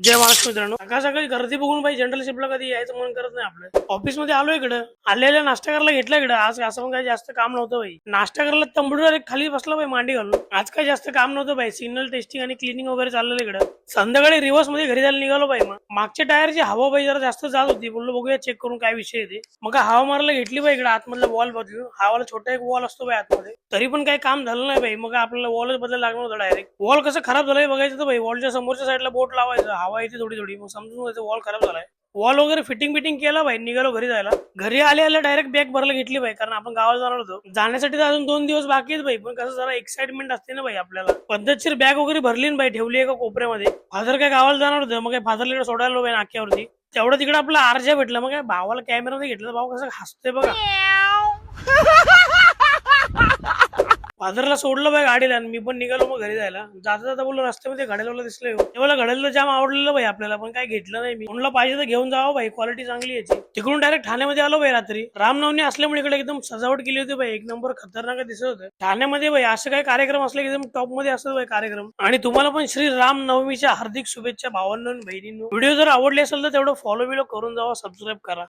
जय महाराष्ट्र मित्रांनो, सकाळ सकाळी गर्दी बघून भाई जनरल शिपला कधी यायचं मन करत नाही. आपलं ऑफिस मध्ये आलो इकडं, आलेल्या नाश्ता करायला घेतला इकडं. आज असं पण काही जास्त काम नव्हतं भाई. नाश्ता करायला तंबूवर खाली बसला भाई मांडी घालून. आज काही जास्त काम नव्हतं भाई. सिग्नल टेस्टिंग आणि क्लिनिंग वगैरे चाललेलं इकडं. संध्याकाळी रिव्हर्स मध्ये घरी जायला निघालो भाई. मग मागच्या टायरची हवा भाई जरा जास्त जात होती. बोललो बघूया चेक करून काय विषय आहे ते. मग हवा मारायला घेतली भाई इकडे आतमधला वॉल बदलून. हवाला छोटा एक वॉल असतो भाई आतमध्ये, तरी पण काही काम झालं नाही भाई. मग आपल्याला वॉलच बदलायला लागणार होतं डायरेक्ट. वॉल कसं खराब झालंय बघायचं तर भाई. वॉलच्या समोरच्या साईडला बोट लावायचं, हवा येते थोडी थोडी, मग समजून जायचं वॉल खराब झालाय. वॉल वगैरे फिटिंग बिटिंग केला भाई. निघालो घरी जायला. घरी आले डायरेक्ट बॅग भरायला घेतली भाई, कारण आपण गावाला जाणार होतो. जाण्यासाठी तर अजून 2 दिवस बाकी आहेत भाई, पण कसं जरा एक्साइटमेंट असते ना भाई आपल्याला. पद्धतशीर बॅग वगैरे भरली ना भाई, ठेवली एका कोपऱ्यामध्ये. फादर काय गावाला जाणार होतं, मग काय फादरला सोडायला भाई नाक्यावरती. तेवढं तिकडे आपला आरजा भेटला. मग काय भावाला कॅमेरा घेतला, भाऊ कसं हसतोय बघा. फादरला सोडलं बाई गाडीला आणि मी पण निघालो मग घरी जायला. जाता जाता बोललो रस्त्यामध्ये घड्याला दिसलं. तेव्हा घड्याला जाम आवडलेलं भाई आपल्याला, पण काय घेतलं नाही. मी म्हणलं पाहिजे तर घेऊन जावं भाई, क्वालिटी चांगली याची. तिकडून डायरेक्ट ठाण्यामध्ये आलो भाई रात्री. रामनवमी असल्यामुळे इकडे एकदम सजावट केली होती भाई. एक नंबर खतरनाक दिसत होतं ठाण्यामध्ये भाई. असं काही कार्यक्रम असले की एकदम टॉप मध्ये असतात भाई कार्यक्रम. आणि तुम्हाला पण श्री राम नवमीच्या हार्दिक शुभेच्छा भावांनो आणि बहिणींनो. व्हिडिओ जर आवडले असेल तर तेवढं फॉलो बिलो करून जावा, सबस्क्राईब करा.